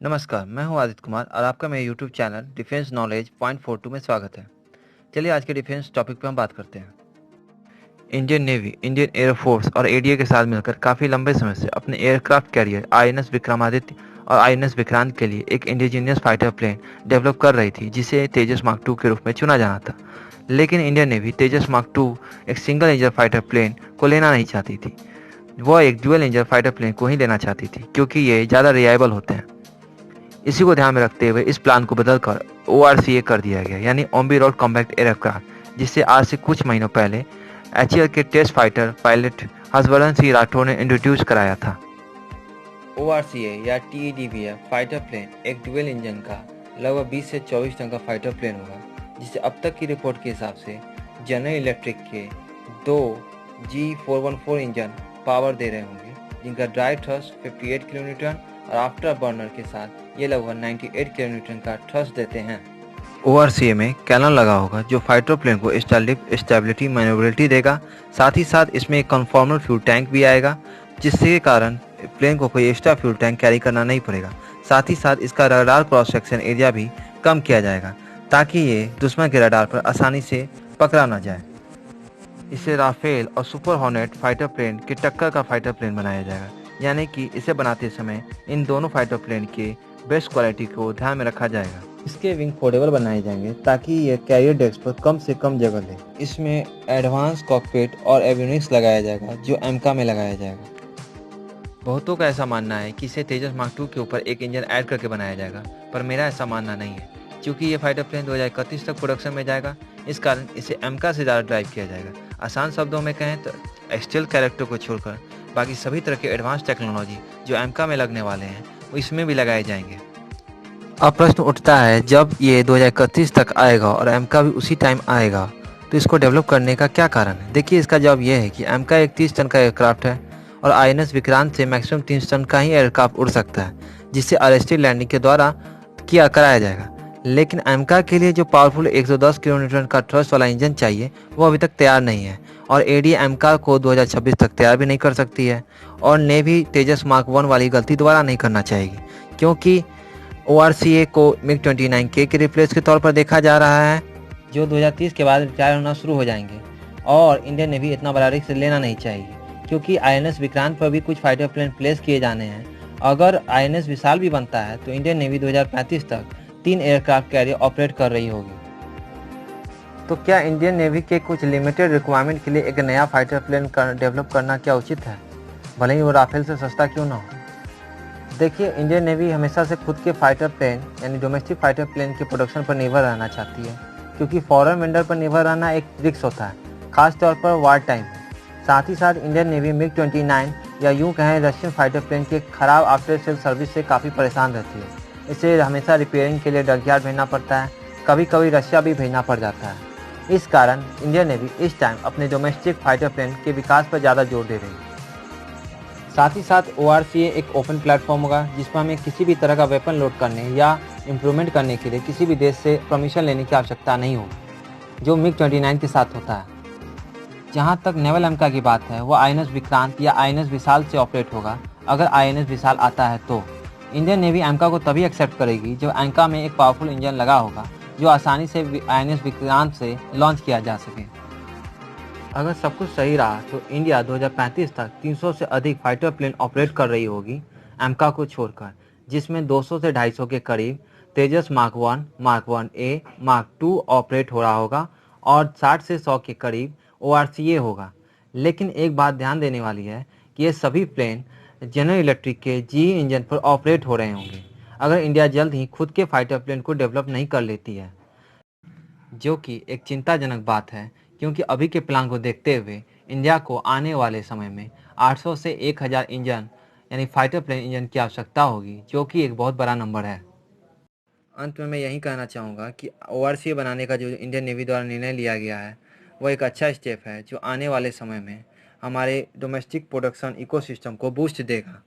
नमस्कार, मैं हूं आदित्य कुमार और आपका मेरे YouTube channel defence knowledge point 42 में स्वागत है। चलिए आज के डिफेंस टॉपिक पे हम बात करते हैं। इंडियन नेवी, इंडियन एयरफोर्स और एडीए के साथ मिलकर काफ़ी लंबे समय से अपने एयरक्राफ्ट कैरियर आईएनएस विक्रमादित्य और आईएनएस विक्रांत के लिए एक इंडिजीनियस फाइटर प्लेन डेवलप कर रही थी, जिसे तेजस मार्क टू के रूप में चुना जाना था। लेकिन Indian navy Tejas mark two एक सिंगल इंजन फाइटर प्लेन को लेना नहीं चाहती थी। वह एक ड्यूअल इंजन फाइटर प्लेन को ही लेना चाहती थी, क्योंकि ये ज़्यादा रिलायबल होते हैं। इसी को ध्यान में रखते हुए इस प्लान को बदलकर ORCA कर दिया गया, यानी ऑन रोड कॉम्बैट एयरक्राफ्ट, जिसे आज से कुछ महीनों पहले HAL के test fighter pilot Harshvardhan Singh Rathore ने इंट्रोड्यूस कराया था। ORCA या TEDVF फाइटर प्लेन एक डुअल इंजन का लगभग 20 से 24 टन का फाइटर प्लेन होगा, जिसे अब तक की रिपोर्ट के हिसाब से जनरल इलेक्ट्रिक के दो G414 इंजन पावर दे रहे होंगे, जिनका ड्राइव थ्रस्ट 58 किलोमीटर और आफ्टर बर्नर के साथ ये लगभग 98 किलोमीटर का थ्रस्ट देते हैं। ORCA में कैनन लगा होगा, जो फाइटर प्लेन को स्टेबिलिटी मैन्योरेबिलिटी देगा। साथ ही साथ इसमें एक कन्फॉर्मल फ्यूल टैंक भी आएगा, जिसके कारण प्लेन को कोई एक्स्ट्रा फ्यूल टैंक कैरी करना नहीं पड़ेगा। साथ ही साथ इसका रडार क्रॉस सेक्शन एरिया भी कम किया जाएगा, ताकि ये दुश्मन के रडार पर आसानी से पकड़ा ना जाए। इसे राफेल और सुपर हॉर्नेट फाइटर प्लेन की टक्कर का फाइटर प्लेन बनाया जाएगा, यानी कि इसे बनाते समय इन दोनों फाइटर प्लेन के बेस्ट क्वालिटी को ध्यान में रखा जाएगा। इसके विंग फोल्डेबल बनाए जाएंगे, ताकि ये कैरियर डेस्क पर कम से कम जगह ले। इसमें एडवांस कॉकपिट और एवियोनिक्स लगाया जाएगा, जो एमका में लगाया जाएगा। बहुतों का ऐसा मानना है कि इसे तेजस मार्क टू के ऊपर एक इंजन ऐड करके बनाया जाएगा, पर मेरा ऐसा मानना नहीं है, क्योंकि ये फाइटर प्लेन 2031 तक प्रोडक्शन में जाएगा। इस कारण इसे एमका से ज़्यादा ड्राइव किया जाएगा। आसान शब्दों में कहें तो एक्सटेल कैरेक्टर को छोड़कर बाकी सभी तरह के एडवांस टेक्नोलॉजी जो एमका में लगने वाले हैं, वो इसमें भी लगाए जाएंगे। अब प्रश्न उठता है, जब ये 2031 तक आएगा और एमका भी उसी टाइम आएगा, तो इसको डेवलप करने का क्या कारण है? देखिए, इसका जवाब यह है कि एमका एक 30 टन का एयरक्राफ्ट है और आईएनएस विक्रांत से मैक्सिमम 3 टन का ही एयरक्राफ्ट उड़ सकता है, जिससे अरेस्टेड लैंडिंग के द्वारा कराया जाएगा। लेकिन एमका के लिए जो पावरफुल 110 किलोमीटर का थ्रस्ट वाला इंजन चाहिए, वो अभी तक तैयार नहीं है, और एडी एमका को 2026 तक तैयार भी नहीं कर सकती है। और नेवी तेजस मार्क 1 वाली गलती दोबारा नहीं करना चाहेगी, क्योंकि ORCA को MiG-29K के रिप्लेस के तौर पर देखा जा रहा है, जो 2030 के बाद रिटायर होना शुरू हो जाएंगे। और इंडियन नेवी इतना बड़ा रिस्क लेना नहीं चाहिए, क्योंकि आईएनएस विक्रांत पर भी कुछ फाइटर प्लेन प्लेस किए जाने हैं। अगर आईएनएस विशाल भी बनता है, तो इंडियन नेवी 2035 तक 3 एयरक्राफ्ट कैरियर ऑपरेट कर रही होगी। तो क्या इंडियन नेवी के कुछ लिमिटेड रिक्वायरमेंट के लिए एक नया फाइटर प्लेन डेवलप करना क्या उचित है, भले ही वो राफेल से सस्ता क्यों ना हो? देखिए, इंडियन नेवी हमेशा से खुद के फाइटर प्लेन यानी डोमेस्टिक फाइटर प्लेन के प्रोडक्शन पर निर्भर रहना चाहती है, क्योंकि फॉरेन वेंडर पर निर्भर रहना एक रिस्क होता है, खास तौर पर वार टाइम। साथ ही साथ इंडियन नेवी MiG-29 या यूं कहें रशियन फाइटर प्लेन के खराब आफ्टर सेल सर्विस से काफ़ी परेशान रहती है। इसे हमेशा रिपेयरिंग के लिए डकयार्ड भेजना पड़ता है, कभी कभी रशिया भी भेजना पड़ जाता है। इस कारण इंडियन नेवी इस टाइम अपने डोमेस्टिक फाइटर प्लेन के विकास पर ज़्यादा जोर दे रही है। साथ ही साथ ORCA एक ओपन प्लेटफॉर्म होगा, जिसमें हमें किसी भी तरह का वेपन लोड करने या इम्प्रूवमेंट करने के लिए किसी भी देश से परमिशन लेने की आवश्यकता नहीं होगी, जो MiG-29 के साथ होता है। जहाँ तक नेवल एमका की बात है, वो आईएनएस विक्रांत या आईएनएस विशाल से ऑपरेट होगा। अगर आईएनएस विशाल आता है, तो इंडियन नेवी एमका को तभी एक्सेप्ट करेगी जब एमका में एक पावरफुल इंजन लगा होगा, जो आसानी से आईएनएस विक्रांत से लॉन्च किया जा सके। अगर सब कुछ सही रहा, तो इंडिया 2035 तक 300 से अधिक फाइटर प्लेन ऑपरेट कर रही होगी, एमका को छोड़कर, जिसमें 200 से 250 के करीब Tejas mark 1, mark 1A, mark 2 operate हो रहा होगा, और 60 से 100 के करीब ORCA होगा। लेकिन एक बात ध्यान देने वाली है कि ये सभी प्लेन जनरल इलेक्ट्रिक के GE इंजन पर ऑपरेट हो रहे होंगे, अगर इंडिया जल्द ही खुद के फाइटर प्लेन को डेवलप नहीं कर लेती है, जो कि एक चिंताजनक बात है, क्योंकि अभी के प्लान को देखते हुए इंडिया को आने वाले समय में 800 से 1000 इंजन यानी फाइटर प्लेन इंजन की आवश्यकता होगी, जो कि एक बहुत बड़ा नंबर है। अंत में मैं यही कहना चाहूँगा कि ORCA बनाने का जो इंडियन नेवी द्वारा निर्णय लिया गया है, वो एक अच्छा स्टेप है, जो आने वाले समय में हमारे डोमेस्टिक प्रोडक्शन इकोसिस्टम को बूस्ट देगा।